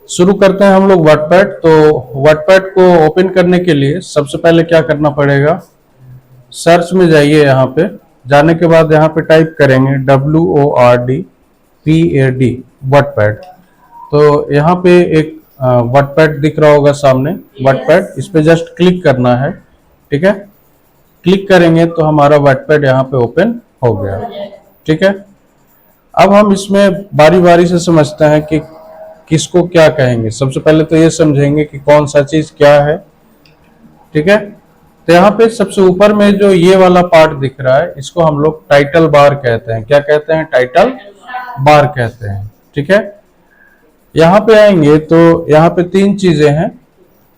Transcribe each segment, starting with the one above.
शुरू करते हैं हम लोग वर्डपैड। तो वर्डपैड को ओपन करने के लिए सबसे पहले क्या करना पड़ेगा, सर्च में जाइए। यहाँ पे जाने के बाद यहाँ पे टाइप करेंगे WORDPAD वर्डपैड। तो यहाँ पे एक वर्डपैड दिख रहा होगा सामने, वर्डपैड, इस पे जस्ट क्लिक करना है। ठीक है, क्लिक करेंगे तो हमारा वर्डपैड यहाँ पे ओपन हो गया। ठीक है, अब हम इसमें बारी बारी से समझते हैं कि किसको क्या कहेंगे। सबसे पहले तो ये समझेंगे कि कौन सा चीज क्या है। ठीक है, तो यहाँ पे सबसे ऊपर में जो ये वाला पार्ट दिख रहा है, इसको हम लोग टाइटल बार कहते हैं। क्या कहते हैं? टाइटल बार कहते हैं। ठीक है, यहाँ पे आएंगे तो यहाँ पे तीन चीजें हैं।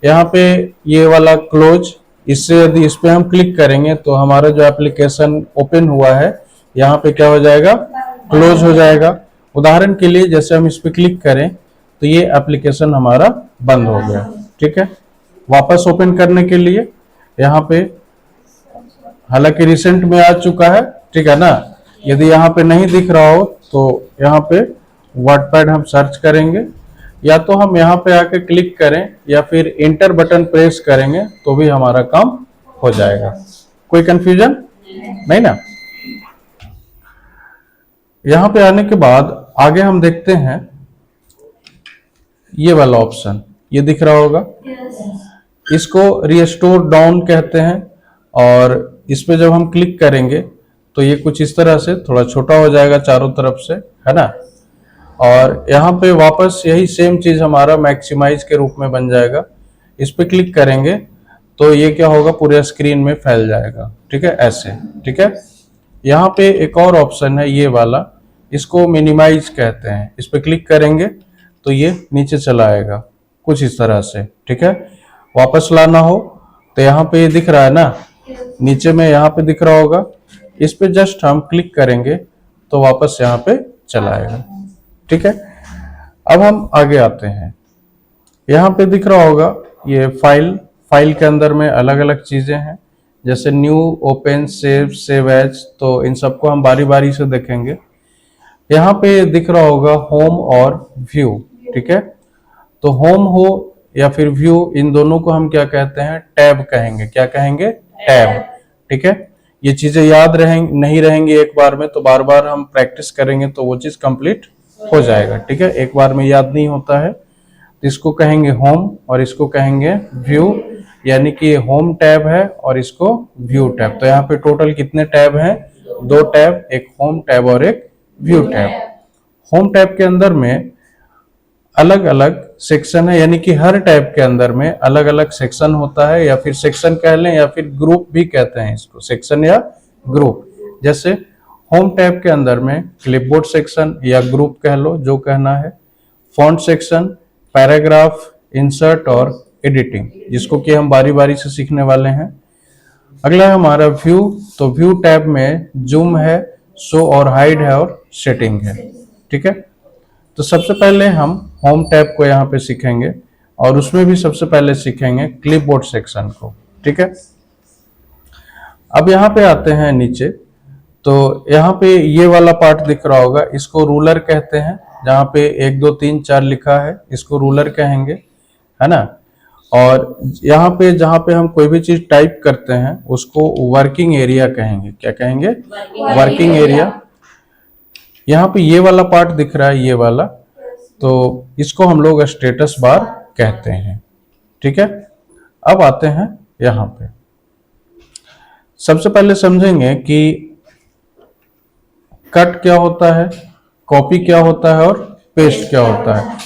यहाँ पे ये वाला क्लोज, इससे यदि इस पे हम क्लिक करेंगे तो हमारा जो एप्लीकेशन ओपन हुआ है यहाँ पे क्या हो जाएगा, क्लोज हो जाएगा। उदाहरण के लिए जैसे हम इस पे क्लिक करें तो ये एप्लीकेशन हमारा बंद हो गया। ठीक है, वापस ओपन करने के लिए यहाँ पे, हालांकि रिसेंट में आ चुका है, ठीक है ना, यदि यहाँ पे नहीं दिख रहा हो तो यहाँ पे वर्डपैड हम सर्च करेंगे, या तो हम यहाँ पे आके क्लिक करें या फिर इंटर बटन प्रेस करेंगे तो भी हमारा काम हो जाएगा। कोई कंफ्यूजन नहीं ना? यहाँ पे आने के बाद आगे हम देखते हैं ये वाला ऑप्शन, ये दिख रहा होगा, इसको रिस्टोर डाउन कहते हैं। और इस पे जब हम क्लिक करेंगे तो ये कुछ इस तरह से थोड़ा छोटा हो जाएगा चारों तरफ से, है ना। और यहाँ पे वापस यही सेम चीज हमारा मैक्सिमाइज के रूप में बन जाएगा। इस पे क्लिक करेंगे तो ये क्या होगा, पूरे स्क्रीन में फैल जाएगा। ठीक है, ऐसे। ठीक है, यहाँ पे एक और ऑप्शन है ये वाला, इसको मिनिमाइज कहते हैं। इस पे क्लिक करेंगे तो ये नीचे चला आएगा कुछ इस तरह से। ठीक है, वापस लाना हो तो यहाँ पे ये दिख रहा है ना, नीचे में यहाँ पे दिख रहा होगा, इस पे जस्ट हम क्लिक करेंगे तो वापस यहाँ पे चला आएगा। ठीक है, अब हम आगे आते हैं। यहाँ पे दिख रहा होगा ये फाइल के अंदर में अलग अलग चीजें हैं, जैसे न्यू, ओपन, सेव एज। तो इन सबको हम बारी बारी से देखेंगे। यहाँ पे दिख रहा होगा होम और व्यू। ठीक है, तो होम हो या फिर व्यू, इन दोनों को हम क्या कहते हैं, टैब कहेंगे। क्या कहेंगे? टैब। ठीक है, ये चीजें याद नहीं रहेंगी एक बार में, तो बार बार हम प्रैक्टिस करेंगे तो वो चीज कंप्लीट हो जाएगा। ठीक है, एक बार में याद नहीं होता है। तो इसको कहेंगे होम और इसको कहेंगे व्यू, यानी कि ये होम टैब है और इसको व्यू टैब। तो यहाँ पे टोटल कितने टैब हैं? 2 टैब, एक होम टैब और एक व्यू टैब। होम टैब के अंदर में अलग अलग सेक्शन है, यानी कि हर टैब के अंदर में अलग अलग सेक्शन होता है, या फिर सेक्शन कह लें या फिर ग्रुप भी कहते हैं इसको, सेक्शन या ग्रुप। जैसे होम टैब के अंदर में क्लिपबोर्ड सेक्शन या ग्रुप कह लो, जो कहना है, फॉन्ट सेक्शन, पैराग्राफ, इंसर्ट और एडिटिंग, जिसको कि हम बारी बारी से सीखने वाले हैं। अगला है हमारा व्यू। तो व्यू टैब में जूम है, शो और हाइड है और सेटिंग है। ठीक है, तो सबसे पहले हम होम टैब को यहाँ पे सीखेंगे और उसमें भी सबसे पहले सीखेंगे क्लिपबोर्ड सेक्शन को। ठीक है, अब यहाँ पे आते हैं नीचे। तो यहाँ पे ये वाला पार्ट दिख रहा होगा, इसको रूलर कहते हैं। जहाँ पे 1 2 3 4 लिखा है, इसको रूलर कहेंगे, है ना। और यहाँ पे जहाँ पे हम कोई भी चीज टाइप करते हैं उसको वर्किंग एरिया कहेंगे। क्या कहेंगे? Working area. यहाँ पे ये वाला पार्ट दिख रहा है, ये वाला, तो इसको हम लोग स्टेटस बार कहते हैं। ठीक है, अब आते हैं यहाँ पे। सबसे पहले समझेंगे कि कट क्या होता है, कॉपी क्या होता है और पेस्ट क्या होता है।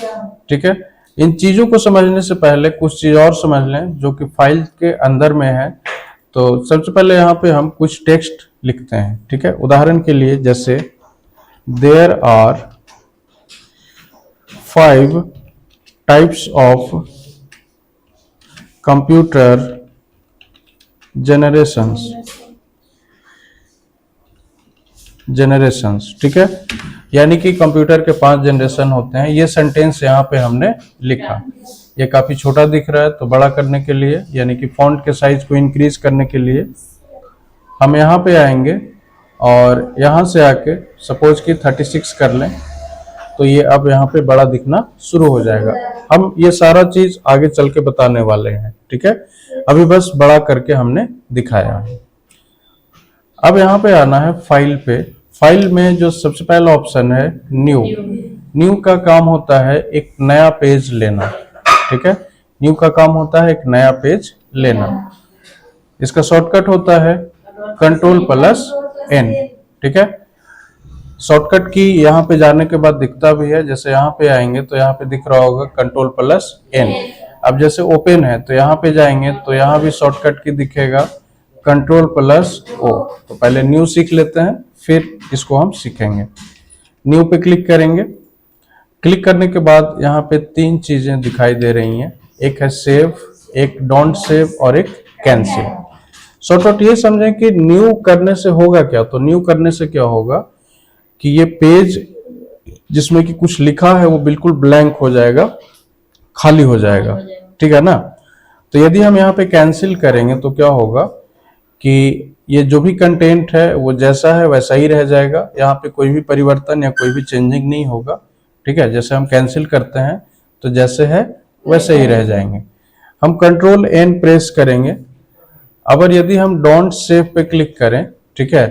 ठीक है, इन चीजों को समझने से पहले कुछ चीज और समझ लें जो कि फाइल के अंदर में है। तो सबसे पहले यहाँ पे हम कुछ टेक्स्ट लिखते हैं। ठीक है, उदाहरण के लिए जैसे there are 5 types of computer generations. ठीक है, यानी कि कंप्यूटर के 5 जनरेशन होते हैं। ये सेंटेंस यहाँ पे हमने लिखा। ये काफी छोटा दिख रहा है, तो बड़ा करने के लिए, यानी कि फॉन्ट के साइज को इंक्रीज करने के लिए हम यहाँ पे आएंगे और यहाँ से आके सपोज कि 36 कर लें। तो ये अब यहाँ पे बड़ा दिखना शुरू हो जाएगा। हम ये सारा चीज आगे चल के बताने वाले हैं, ठीक है। अभी बस बड़ा करके हमने दिखाया है। अब यहाँ पे आना है फाइल पे। फाइल में जो सबसे पहला ऑप्शन है न्यू। न्यू का काम होता है एक नया पेज लेना, ठीक है। न्यू का काम होता है एक नया पेज लेना। इसका शॉर्टकट होता है Ctrl+N, ठीक है। शॉर्टकट की यहाँ पे जाने के बाद दिखता भी है, जैसे यहाँ पे आएंगे तो यहाँ पे दिख रहा होगा Ctrl+N। अब जैसे ओपन है तो यहाँ पे जाएंगे तो यहाँ भी शॉर्टकट की दिखेगा Ctrl+O। तो पहले न्यू सीख लेते हैं, फिर इसको हम सीखेंगे। न्यू पे क्लिक करेंगे। क्लिक करने के बाद यहाँ पे 3 चीजें दिखाई दे रही हैं, एक है सेव, एक डोंट सेव और एक कैंसिल। शॉर्टकट ये समझें कि न्यू करने से होगा क्या। तो न्यू करने से क्या होगा कि ये पेज जिसमें कि कुछ लिखा है वो बिल्कुल ब्लैंक हो जाएगा, खाली हो जाएगा, ठीक है ना। तो यदि हम यहाँ पे कैंसिल करेंगे तो क्या होगा कि ये जो भी कंटेंट है वो जैसा है वैसा ही रह जाएगा, यहाँ पे कोई भी परिवर्तन या कोई भी चेंजिंग नहीं होगा, ठीक है। जैसे हम कैंसिल करते हैं तो जैसे है वैसे ही रह जाएंगे। हम Ctrl+N प्रेस करेंगे। अगर यदि हम डोंट सेव पे क्लिक करें, ठीक है,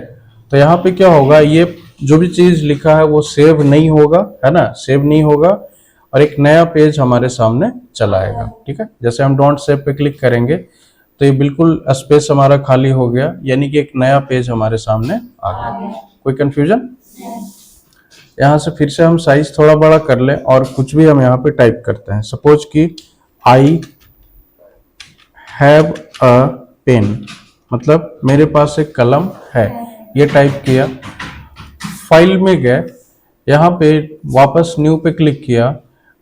तो यहाँ पे क्या होगा, ये जो भी चीज लिखा है वो सेव नहीं होगा, है ना, सेव नहीं होगा और एक नया पेज हमारे सामने चला आएगा, ठीक है। जैसे हम डोंट सेव पे क्लिक करेंगे तो ये बिल्कुल स्पेस हमारा खाली हो गया, यानी कि एक नया पेज हमारे सामने आ गया। कोई कंफ्यूजन? यहाँ से फिर से हम साइज थोड़ा बड़ा कर लें और कुछ भी हम यहाँ पे टाइप करते हैं। सपोज कि आई हैव अ पेन, मतलब मेरे पास एक कलम है, ये टाइप किया। फाइल में गए, यहाँ पे वापस न्यू पे क्लिक किया।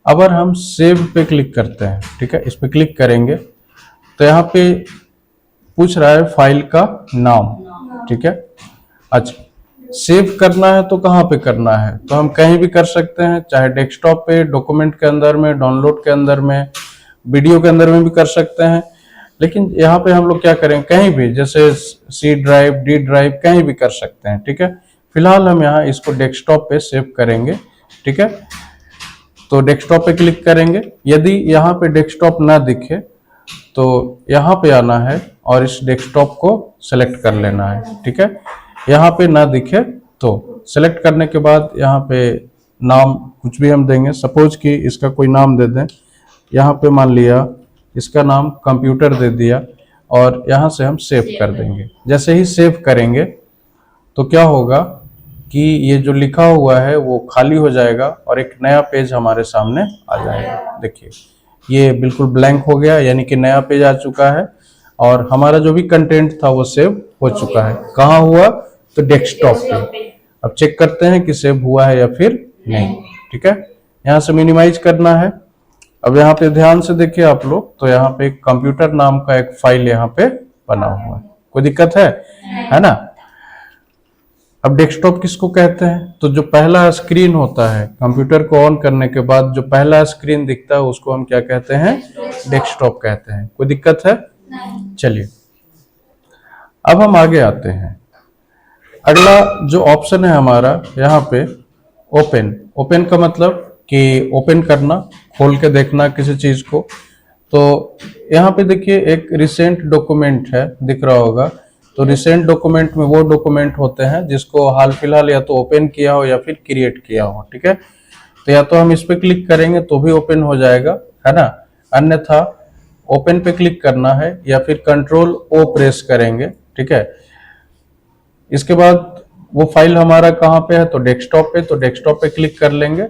अगर हम सेव पे क्लिक करते हैं, ठीक है, इस पे क्लिक करेंगे तो यहाँ पे पूछ रहा है फाइल का नाम, ठीक है। अच्छा, सेव करना है तो कहाँ पे करना है, तो हम कहीं भी कर सकते हैं, चाहे डेस्कटॉप पे, डॉक्यूमेंट के अंदर में, डाउनलोड के अंदर में, वीडियो के अंदर में भी कर सकते हैं। लेकिन यहाँ पे हम लोग क्या करें, कहीं भी, जैसे सी ड्राइव, डी ड्राइव, कहीं भी कर सकते हैं, ठीक है। फिलहाल हम यहाँ इसको डेस्कटॉप पे सेव करेंगे, ठीक है। तो डेस्कटॉप पे क्लिक करेंगे। यदि यहाँ पे डेस्कटॉप ना दिखे तो यहाँ पे आना है और इस डेस्कटॉप को सेलेक्ट कर लेना है, ठीक है। यहाँ पे ना दिखे तो सेलेक्ट करने के बाद यहाँ पे नाम कुछ भी हम देंगे। सपोज कि इसका कोई नाम दे दें, यहाँ पे मान लिया इसका नाम कंप्यूटर दे दिया और यहाँ से हम सेव कर देंगे। जैसे ही सेव करेंगे तो क्या होगा कि ये जो लिखा हुआ है वो खाली हो जाएगा और एक नया पेज हमारे सामने आ जाएगा। देखिए ये बिल्कुल ब्लैंक हो गया, यानी कि नया पेज आ चुका है और हमारा जो भी कंटेंट था वो सेव हो चुका है। कहाँ हुआ, तो डेस्कटॉप पे। अब चेक करते हैं कि सेव हुआ है या फिर नहीं, ठीक है। यहाँ से मिनिमाइज करना है। अब यहाँ पे ध्यान से देखिए आप लोग, तो यहाँ पे एक कंप्यूटर नाम का एक फाइल यहाँ पे बना हुआ है। कोई दिक्कत है ना। अब डेस्कटॉप किसको कहते हैं, तो जो पहला स्क्रीन होता है कंप्यूटर को ऑन करने के बाद जो पहला स्क्रीन दिखता है उसको हम क्या कहते हैं, डेस्कटॉप कहते हैं। कोई दिक्कत है? चलिए अब हम आगे आते हैं। अगला जो ऑप्शन है हमारा यहाँ पे ओपन। ओपन का मतलब कि ओपन करना, खोल के देखना किसी चीज को। तो यहाँ पे देखिए एक रिसेंट डॉक्यूमेंट है, दिख रहा होगा। तो रिसेंट डॉक्यूमेंट में वो डॉक्यूमेंट होते हैं जिसको हाल फिलहाल या तो ओपन किया हो या फिर क्रिएट किया हो, ठीक है। तो या तो हम इस पे क्लिक करेंगे तो भी ओपन हो जाएगा, है ना, अन्यथा ओपन पे क्लिक करना है या फिर Ctrl+O प्रेस करेंगे, ठीक है। इसके बाद वो फाइल हमारा कहाँ पे है, तो डेस्कटॉप पे। तो डेस्कटॉप पे क्लिक कर लेंगे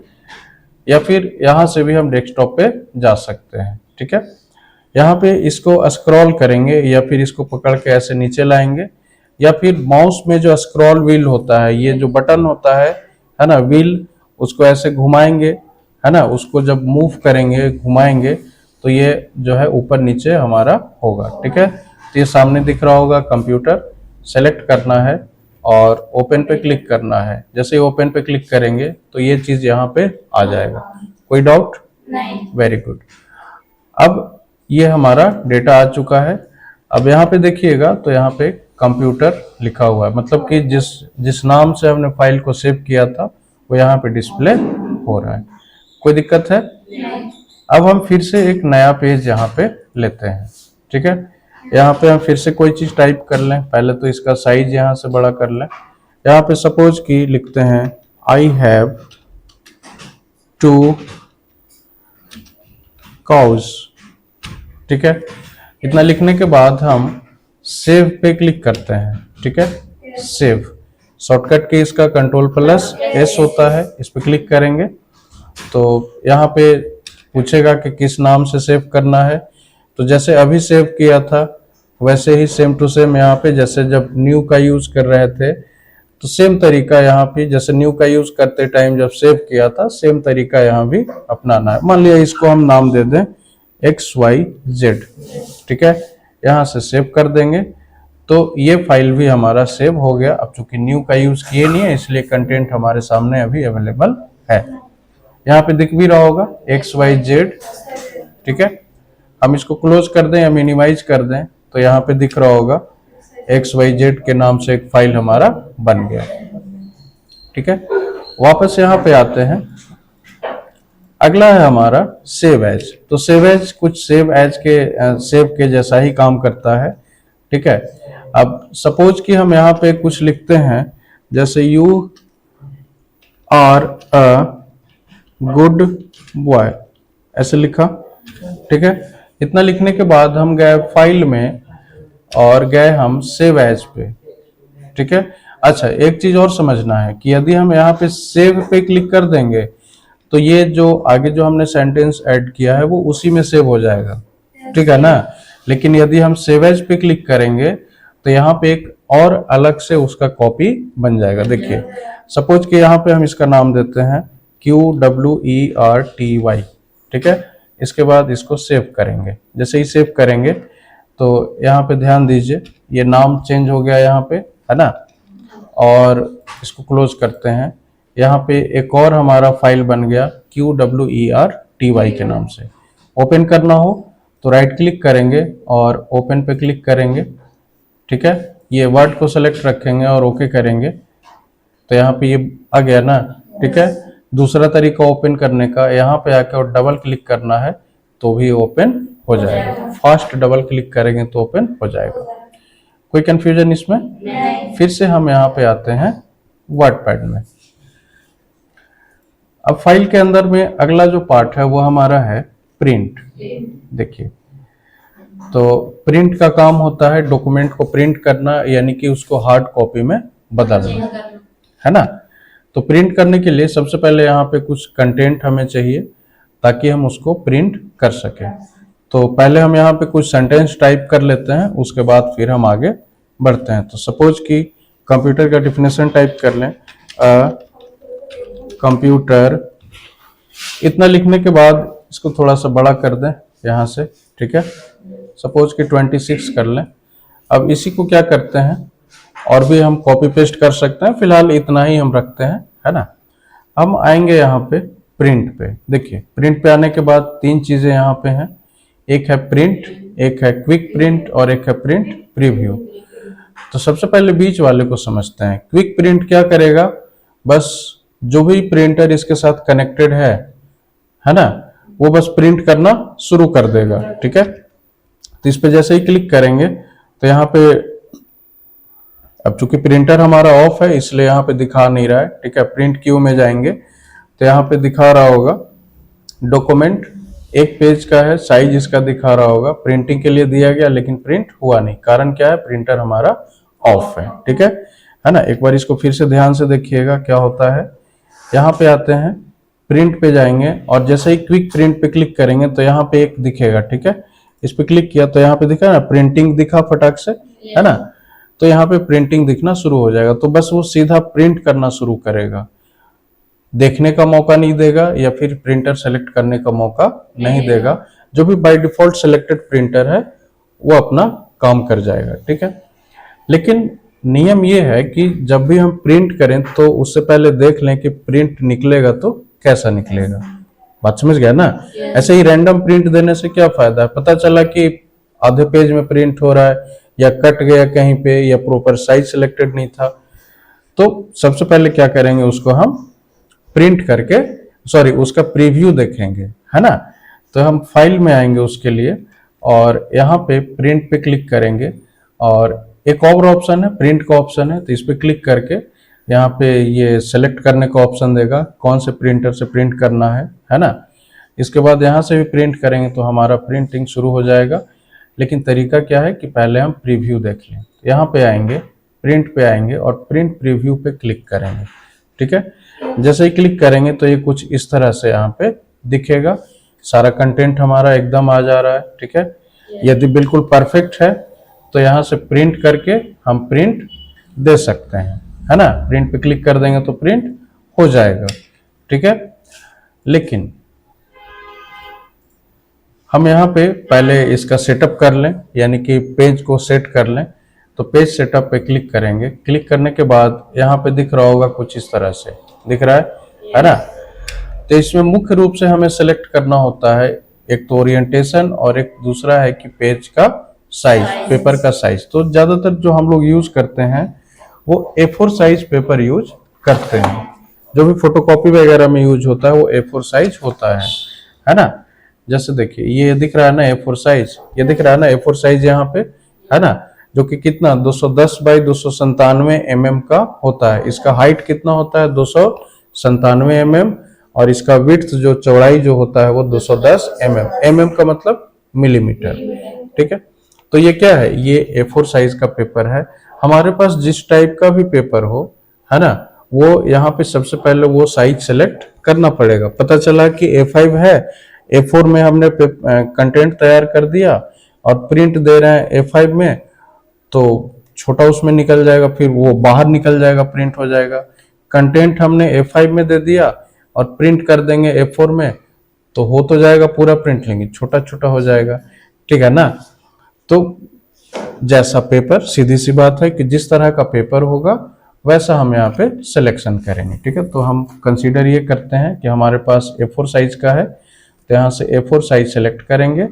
या फिर यहाँ से भी हम डेस्कटॉप पे जा सकते हैं, ठीक है। यहाँ पे इसको स्क्रॉल करेंगे या फिर इसको पकड़ के ऐसे नीचे लाएंगे या फिर माउस में जो स्क्रॉल व्हील होता है, ये जो बटन होता है ना, व्हील, उसको ऐसे घुमाएंगे, है ना। उसको जब मूव करेंगे, घुमाएंगे, तो ये जो है ऊपर नीचे हमारा होगा, ठीक है। तो ये सामने दिख रहा होगा कंप्यूटर, सेलेक्ट करना है और ओपन पे क्लिक करना है। जैसे ही ओपन पे क्लिक करेंगे तो ये चीज यहाँ पे आ जाएगा। कोई डाउट? नहीं। Very good. अब ये हमारा डेटा आ चुका है। अब यहाँ पे देखिएगा तो यहाँ पे कंप्यूटर लिखा हुआ है, मतलब कि जिस नाम से हमने फाइल को सेव किया था वो यहाँ पे डिस्प्ले हो रहा है। कोई दिक्कत है? अब हम फिर से एक नया पेज यहाँ पे लेते हैं, ठीक है। यहाँ पे हम फिर से कोई चीज टाइप कर लें। पहले तो इसका साइज यहाँ से बड़ा कर लें। यहाँ पे सपोज कि लिखते हैं आई हैव 2 काउज, ठीक है। इतना लिखने के बाद हम सेव पे क्लिक करते हैं, ठीक है। सेव शॉर्टकट की इसका Ctrl+S होता है, इस पे क्लिक करेंगे तो यहाँ पे पूछेगा कि किस नाम से सेव करना है। तो जैसे अभी सेव किया था वैसे ही सेम टू सेम यहाँ पे, जैसे जब न्यू का यूज कर रहे थे तो सेम तरीका यहाँ पे, जैसे न्यू का यूज करते टाइम जब सेव किया था सेम तरीका यहाँ भी अपनाना है। मान लिया इसको हम नाम दे दें XYZ, ठीक है। यहाँ से सेव कर देंगे तो ये फाइल भी हमारा सेव हो गया। अब चूंकि न्यू का यूज किए नहीं है इसलिए कंटेंट हमारे सामने अभी अवेलेबल है। यहाँ पे दिख भी रहा होगा XYZ, ठीक है। हम इसको क्लोज कर दें या मिनिमाइज कर दें तो यहाँ पे दिख रहा होगा XYZ के नाम से एक फाइल हमारा बन गया, ठीक है। वापस यहाँ पे आते हैं। अगला है हमारा सेव एज। तो सेव एज कुछ सेव के जैसा ही काम करता है, ठीक है। अब सपोज कि हम यहाँ पे कुछ लिखते हैं, जैसे you are a good boy, ऐसे लिखा, ठीक है। इतना लिखने के बाद हम गए फाइल में और गए हम सेव एज पे, ठीक है। अच्छा, एक चीज और समझना है कि यदि हम यहाँ पे सेव पे क्लिक कर देंगे तो ये जो आगे जो हमने सेंटेंस ऐड किया है वो उसी में सेव हो जाएगा, ठीक है ना। लेकिन यदि हम सेव एज पे क्लिक करेंगे तो यहाँ पे एक और अलग से उसका कॉपी बन जाएगा। देखिए सपोज कि यहाँ पे हम इसका नाम देते हैं QWERTY, ठीक है। इसके बाद इसको सेव करेंगे। जैसे ही सेव करेंगे तो यहाँ पे ध्यान दीजिए ये नाम चेंज हो गया यहाँ पे, है ना। और इसको क्लोज करते हैं। यहाँ पे एक और हमारा फाइल बन गया QWERTY के नाम से। ओपन करना हो तो राइट क्लिक करेंगे और ओपन पे क्लिक करेंगे, ठीक है। ये वर्ड को सेलेक्ट रखेंगे और ओके करेंगे तो यहाँ पे ये आ गया ना, ठीक है। दूसरा तरीका ओपन करने का, यहाँ पे आके और डबल क्लिक करना है तो भी ओपन हो जाएगा। फास्ट डबल क्लिक करेंगे तो ओपन हो जाएगा। कोई कंफ्यूजन इसमें? नहीं। फिर से हम यहाँ पे आते हैं वर्डपैड में। अब फाइल के अंदर में अगला जो पार्ट है वो हमारा है प्रिंट। देखिए तो प्रिंट का काम होता है डॉक्यूमेंट को प्रिंट करना, यानी कि उसको हार्ड कॉपी में बदलना, है ना। तो प्रिंट करने के लिए सबसे पहले यहाँ पे कुछ कंटेंट हमें चाहिए ताकि हम उसको प्रिंट कर सके। तो पहले हम यहाँ पे कुछ सेंटेंस टाइप कर लेते हैं, उसके बाद फिर हम आगे बढ़ते हैं। तो सपोज कि कंप्यूटर का डिफिनेशन टाइप कर लें, कंप्यूटर। इतना लिखने के बाद इसको थोड़ा सा बड़ा कर दें यहाँ से, ठीक है। सपोज कि 26 कर लें। अब इसी को क्या करते हैं, और भी हम कॉपी पेस्ट कर सकते हैं, फिलहाल इतना ही हम रखते हैं, है ना। हम आएंगे यहाँ पे प्रिंट पे। देखिए प्रिंट पे आने के बाद 3 चीजें यहाँ पे हैं, एक है प्रिंट, एक है क्विक प्रिंट और एक है प्रिंट प्रीव्यू। तो सबसे पहले बीच वाले को समझते हैं। क्विक प्रिंट क्या करेगा, बस जो भी प्रिंटर इसके साथ कनेक्टेड है ना, वो बस प्रिंट करना शुरू कर देगा, ठीक है। तो इस पे जैसे ही क्लिक करेंगे तो यहाँ पे, अब चूंकि प्रिंटर हमारा ऑफ है इसलिए यहाँ पे दिखा नहीं रहा है, ठीक है। प्रिंट क्यू में जाएंगे तो यहाँ पे दिखा रहा होगा डॉक्यूमेंट 1 पेज का है, साइज इसका दिखा रहा होगा। प्रिंटिंग के लिए दिया गया लेकिन प्रिंट हुआ नहीं, कारण क्या है, प्रिंटर हमारा ऑफ है, ठीक है ना। एक बार इसको फिर से ध्यान से देखिएगा क्या होता है। यहाँ पे आते हैं, प्रिंट पे जाएंगे और जैसे ही क्विक प्रिंट पे क्लिक करेंगे तो यहाँ पे एक दिखेगा, ठीक है। इस पे क्लिक किया तो यहाँ पे दिखा ना, प्रिंटिंग दिखा फटाक से, है ना। तो यहाँ पे प्रिंटिंग दिखना शुरू हो जाएगा। तो बस वो सीधा प्रिंट करना शुरू करेगा, देखने का मौका नहीं देगा या फिर प्रिंटर सेलेक्ट करने का मौका नहीं देगा। जो भी बाय डिफॉल्ट सिलेक्टेड प्रिंटर है वो अपना काम कर जाएगा, ठीक है। लेकिन नियम ये है कि जब भी हम प्रिंट करें तो उससे पहले देख लें कि प्रिंट निकलेगा तो कैसा निकलेगा। बात समझ गया ना। ऐसे ही रैंडम प्रिंट देने से क्या फायदा है, पता चला कि आधे पेज में प्रिंट हो रहा है या कट गया कहीं पे या प्रॉपर साइज सिलेक्टेड नहीं था। तो सबसे पहले क्या करेंगे, उसको हम प्रिंट करके सॉरी उसका प्रीव्यू देखेंगे, है ना। तो हम फाइल में आएंगे उसके लिए और यहाँ पे प्रिंट पे क्लिक करेंगे और एक और ऑप्शन है प्रिंट का ऑप्शन है, तो इस पे क्लिक करके यहाँ पे ये सेलेक्ट करने का ऑप्शन देगा कौन से प्रिंटर से प्रिंट करना है ना। इसके बाद यहाँ से भी प्रिंट करेंगे तो हमारा प्रिंटिंग शुरू हो जाएगा। लेकिन तरीका क्या है कि पहले हम प्रीव्यू देख लें। यहाँ पे आएंगे, प्रिंट पे आएंगे और प्रिंट प्रीव्यू पे क्लिक करेंगे, ठीक है। जैसे ही क्लिक करेंगे तो ये कुछ इस तरह से यहाँ पे दिखेगा, सारा कंटेंट हमारा एकदम आ जा रहा है, ठीक है। यदि बिल्कुल परफेक्ट है तो यहाँ से प्रिंट करके हम प्रिंट दे सकते हैं, है ना। प्रिंट पे क्लिक कर देंगे तो प्रिंट हो जाएगा, ठीक है। लेकिन हम यहाँ पे पहले इसका सेटअप कर लें, यानी कि पेज को सेट कर लें। तो पेज सेटअप पे क्लिक करेंगे। क्लिक करने के बाद यहाँ पे दिख रहा होगा कुछ इस तरह से दिख रहा है ना। तो इसमें मुख्य रूप से हमें सेलेक्ट करना होता है, एक तो ओरिएंटेशन और एक दूसरा है कि पेज का साइज, पेपर का साइज। तो ज्यादातर जो हम लोग यूज करते हैं वो A4 साइज पेपर यूज करते हैं। जो भी फोटोकॉपी वगैरह में यूज होता है वो A4 साइज होता है ना। जैसे देखिए ये दिख रहा है ना A4 साइज, ये दिख रहा है ना A4 साइज यहाँ पे, है ना, जो कि कितना 210 बाई 297 mm का होता है। इसका हाइट कितना होता है 297 mm और इसका विड्थ जो चौड़ाई जो होता है वो 210 mm। mm का मतलब मिलीमीटर, ठीक है। तो ये क्या है, ये A4 साइज का पेपर है। हमारे पास जिस टाइप का भी पेपर हो, है ना, वो यहाँ पे सबसे पहले वो साइज सेलेक्ट करना पड़ेगा। पता चला कि A5 है, A4 में हमने कंटेंट तैयार कर दिया और प्रिंट दे रहे हैं A5 में, तो छोटा उसमें निकल जाएगा, फिर वो बाहर निकल जाएगा, प्रिंट हो जाएगा। कंटेंट हमने A5 में दे दिया और प्रिंट कर देंगे A4 में, तो हो तो जाएगा पूरा प्रिंट, लेंगे छोटा छोटा हो जाएगा, ठीक है ना। तो जैसा पेपर, सीधी सी बात है कि जिस तरह का पेपर होगा वैसा हम यहाँ पे सिलेक्शन करेंगे, ठीक है। तो हम कंसीडर ये करते हैं कि हमारे पास A4 साइज का है, तो यहाँ से A4 साइज सेलेक्ट करेंगे।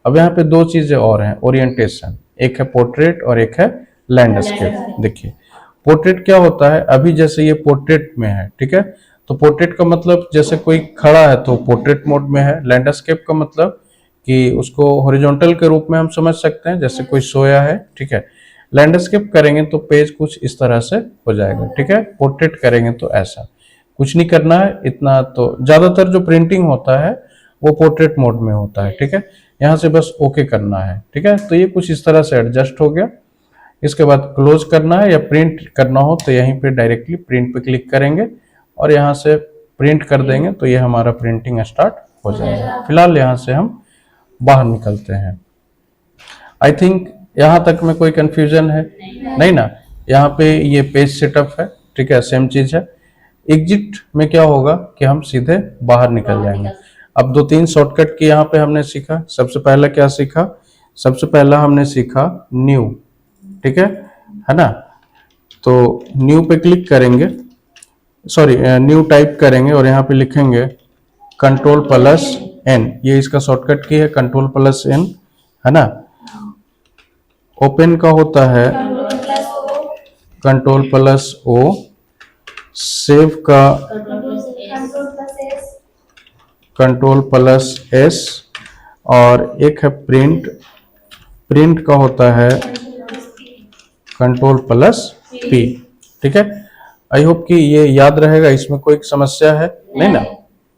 अब यहाँ पे दो चीजें और हैं ओरिएंटेशन, एक है पोर्ट्रेट और एक है लैंडस्केप। देखिए पोर्ट्रेट क्या होता है, अभी जैसे ये पोर्ट्रेट में है, ठीक है, तो पोर्ट्रेट का मतलब जैसे कोई खड़ा है तो पोर्ट्रेट मोड में है। लैंडस्केप का मतलब कि उसको हॉरिजॉन्टल के रूप में हम समझ सकते हैं, जैसे कोई सोया है, ठीक है। लैंडस्केप करेंगे तो पेज कुछ इस तरह से हो जाएगा, ठीक है। पोर्ट्रेट करेंगे तो ऐसा कुछ नहीं करना है इतना। तो ज्यादातर जो प्रिंटिंग होता है वो पोर्ट्रेट मोड में होता है, ठीक है। यहाँ से बस ओके करना है, ठीक है। तो ये कुछ इस तरह से एडजस्ट हो गया। इसके बाद क्लोज करना है या प्रिंट करना हो तो यहीं पे डायरेक्टली प्रिंट पे क्लिक करेंगे और यहाँ से प्रिंट कर देंगे तो ये हमारा प्रिंटिंग स्टार्ट हो जाएगा। फिलहाल यहाँ से हम बाहर निकलते हैं। आई थिंक यहाँ तक में कोई कंफ्यूजन है नहीं ना। यहाँ पे ये पेज सेटअप है, ठीक है, सेम चीज है। एग्जिट में क्या होगा कि हम सीधे बाहर निकल जाएंगे। अब दो तीन शॉर्टकट की यहाँ पे हमने सीखा। सबसे पहला क्या सीखा, सबसे पहला हमने सीखा न्यू, ठीक है ना। तो न्यू पे क्लिक करेंगे, सॉरी न्यू टाइप करेंगे और यहाँ पे लिखेंगे Ctrl+N, ये इसका शॉर्टकट की है Ctrl+N, है ना। ओपन का होता है Ctrl+O, सेव का Ctrl+S और एक है प्रिंट, प्रिंट का होता है Ctrl+P, ठीक है। आई होप कि ये याद रहेगा, इसमें कोई समस्या है नहीं ना।